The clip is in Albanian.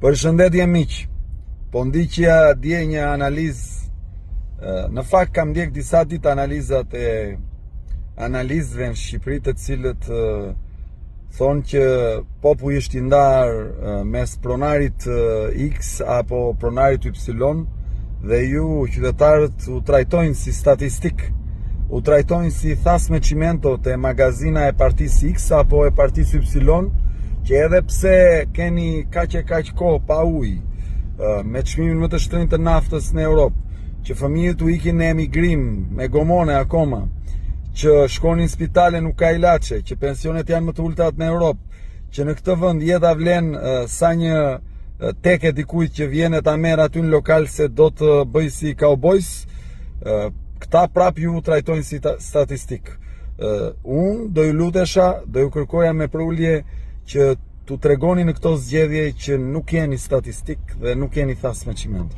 Përshëndetje miq. Po ndiqja dje një analizë. Në fakt kam ndjek disa ditë analizat e analizëve në Shqipëri, të cilët thonë që populli është i ndarë mes pronarit X apo pronarit Y, dhe ju qytetarët u trajtojnë si statistik, u trajtojnë si thasme çimento të magazina e partisë X apo e partisë Y, që edhe pse keni kaq kohë pa ujë, me çmimin më të shtrenjtë të naftës në Europë, që fëmijët u ikin në emigrim me gomone akoma, që shkonin në spitale nuk ka ilaçe, që pensionet janë më të ulta në Europë, që në këtë vend jeta vlen sa një teke dikujt që vjen ta merr aty në lokal se do të bëj si kaubojs, këta prap ju trajtojnë si statistik. Unë do ju lutesha, do ju kërkoja me prulje që t'u tregoni në këto zgjedhje që nuk jeni statistik dhe nuk jeni thasme çimento.